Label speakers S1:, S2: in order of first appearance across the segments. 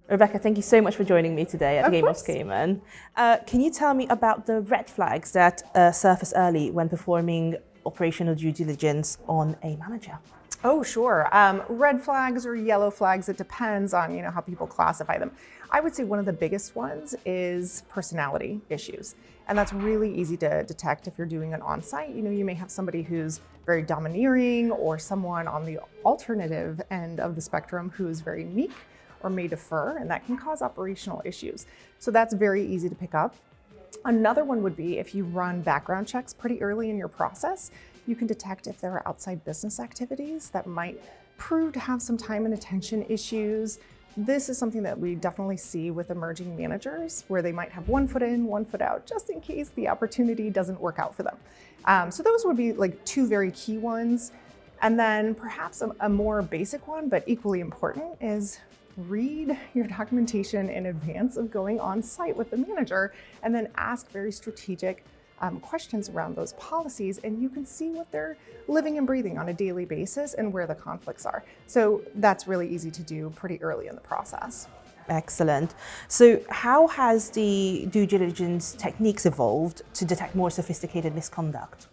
S1: Rebecca, thank you so much for joining me today at
S2: Of
S1: GAIM Ops
S2: course.
S1: Cayman. Can you tell me about the red flags that surface early when performing operational due diligence on a manager?
S2: Oh, sure. Red flags or yellow flags, it depends on how people classify them. I would say one of the biggest ones is personality issues. And that's really easy to detect if you're doing an on-site. You may have somebody who's very domineering or someone on the alternative end of the spectrum who's very meek or may defer, and that can cause operational issues. So that's very easy to pick up. Another one would be if you run background checks pretty early in your process, you can detect if there are outside business activities that might prove to have some time and attention issues. This is something that we definitely see with emerging managers where they might have one foot in, one foot out, just in case the opportunity doesn't work out for them. So those would be like two very key ones. And then perhaps a more basic one, but equally important, is read your documentation in advance of going on site with the manager and then ask very strategic questions around those policies, and you can see what they're living and breathing on a daily basis and where the conflicts are. So that's really easy to do pretty early in the process.
S1: Excellent. So how has the due diligence techniques evolved to detect more sophisticated misconduct?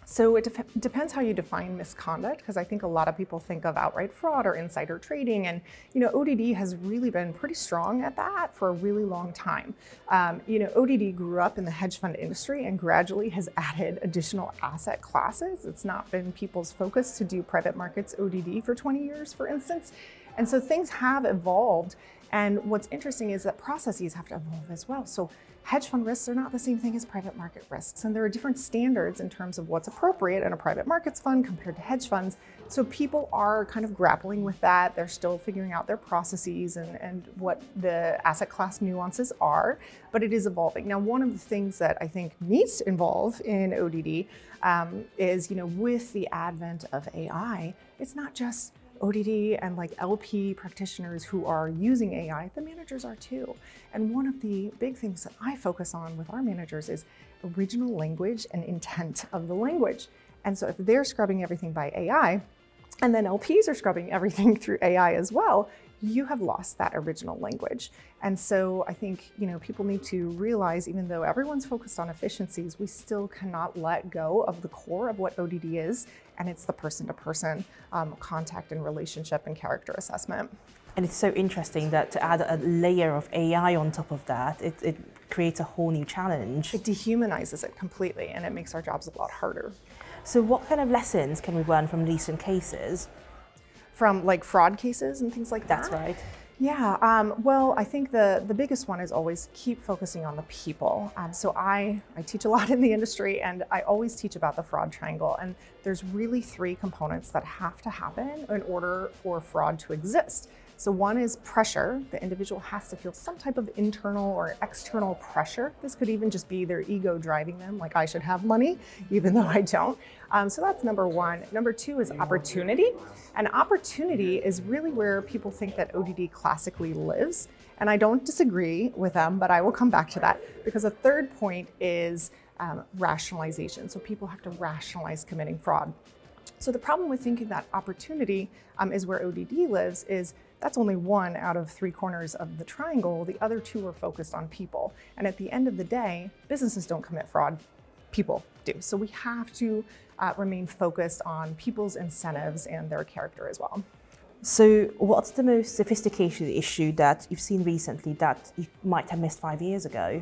S2: So it depends how you define misconduct, because I think a lot of people think of outright fraud or insider trading, and ODD has really been pretty strong at that for a really long time. ODD grew up in the hedge fund industry and gradually has added additional asset classes. It's not been people's focus to do private markets ODD for 20 years, for instance. And so things have evolved. And what's interesting is that processes have to evolve as well. So hedge fund risks are not the same thing as private market risks. And there are different standards in terms of what's appropriate in a private markets fund compared to hedge funds. So people are kind of grappling with that. They're still figuring out their processes and what the asset class nuances are, but it is evolving. Now, one of the things that I think needs to evolve in ODD is, with the advent of AI, it's not just ODD and like LP practitioners who are using AI, the managers are too. And one of the big things that I focus on with our managers is original language and intent of the language. And so if they're scrubbing everything by AI, and then LPs are scrubbing everything through AI as well, you have lost that original language. And so I think, people need to realize, even though everyone's focused on efficiencies, we still cannot let go of the core of what ODD is, and it's the person-to-person contact and relationship and character assessment.
S1: And it's so interesting that to add a layer of AI on top of that, it creates a whole new challenge.
S2: It dehumanizes it completely, and it makes our jobs a lot harder.
S1: So what kind of lessons can we learn from recent cases?
S2: From like fraud cases and things like that?
S1: That's right.
S2: Yeah, well, I think the biggest one is always keep focusing on the people. So I teach a lot in the industry, and I always teach about the fraud triangle. And there's really three components that have to happen in order for fraud to exist. So one is pressure. The individual has to feel some type of internal or external pressure. This could even just be their ego driving them, like I should have money, even though I don't. So that's number one. Number two is opportunity. And opportunity is really where people think that ODD classically lives. And I don't disagree with them, but I will come back to that, because a third point is rationalization. So people have to rationalize committing fraud. So the problem with thinking that opportunity is where ODD lives is that's only one out of three corners of the triangle. The other two are focused on people. And at the end of the day, businesses don't commit fraud, people do. So we have to remain focused on people's incentives and their character as well.
S1: So what's the most sophisticated issue that you've seen recently that you might have missed 5 years ago?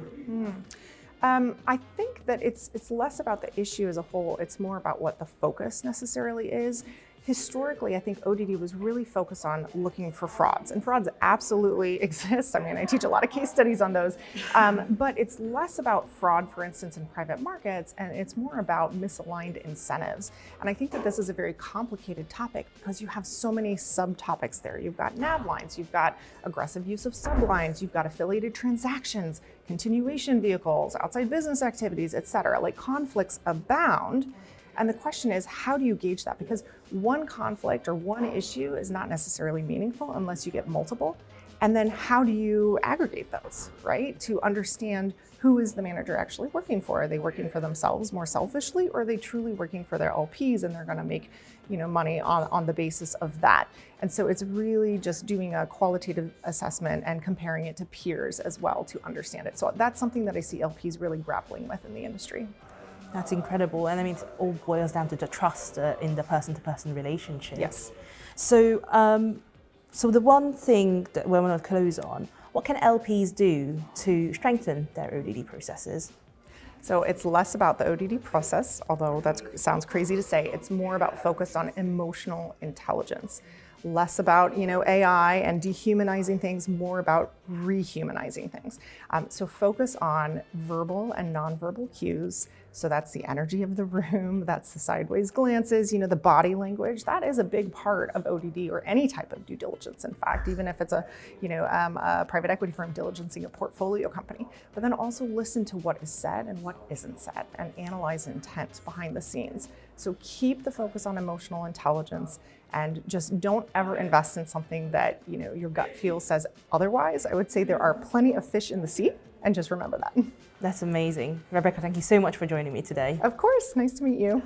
S2: I think that it's less about the issue as a whole. It's more about what the focus necessarily is. Historically, I think ODD was really focused on looking for frauds, and frauds absolutely exist. I mean, I teach a lot of case studies on those, but it's less about fraud, for instance, in private markets, and it's more about misaligned incentives. And I think that this is a very complicated topic because you have so many subtopics there. You've got nav lines, you've got aggressive use of sublines, you've got affiliated transactions, continuation vehicles, outside business activities, et cetera. Like, conflicts abound. And the question is, how do you gauge that? Because one conflict or one issue is not necessarily meaningful unless you get multiple. And then how do you aggregate those, right? To understand who is the manager actually working for? Are they working for themselves more selfishly, or are they truly working for their LPs and they're going to make money on the basis of that? And so it's really just doing a qualitative assessment and comparing it to peers as well to understand it. So that's something that I see LPs really grappling with in the industry.
S1: That's incredible. And I mean, it all boils down to the trust in the person-to-person relationship.
S2: Yes.
S1: So, so the one thing that we want to close on, what can LPs do to strengthen their ODD processes?
S2: So it's less about the ODD process, although that sounds crazy to say. It's more about focus on emotional intelligence. Less about AI and dehumanizing things, more about rehumanizing things. So focus on verbal and nonverbal cues. So that's the energy of the room, that's the sideways glances, the body language. That is a big part of ODD or any type of due diligence. In fact, even if it's a private equity firm diligencing a portfolio company. But then also listen to what is said and what isn't said, and analyze intent behind the scenes. So keep the focus on emotional intelligence, and just don't ever invest in something that your gut feel says otherwise. I would say there are plenty of fish in the sea, and just remember that.
S1: That's amazing. Rebecca, thank you so much for joining me today.
S2: Of course, nice to meet you.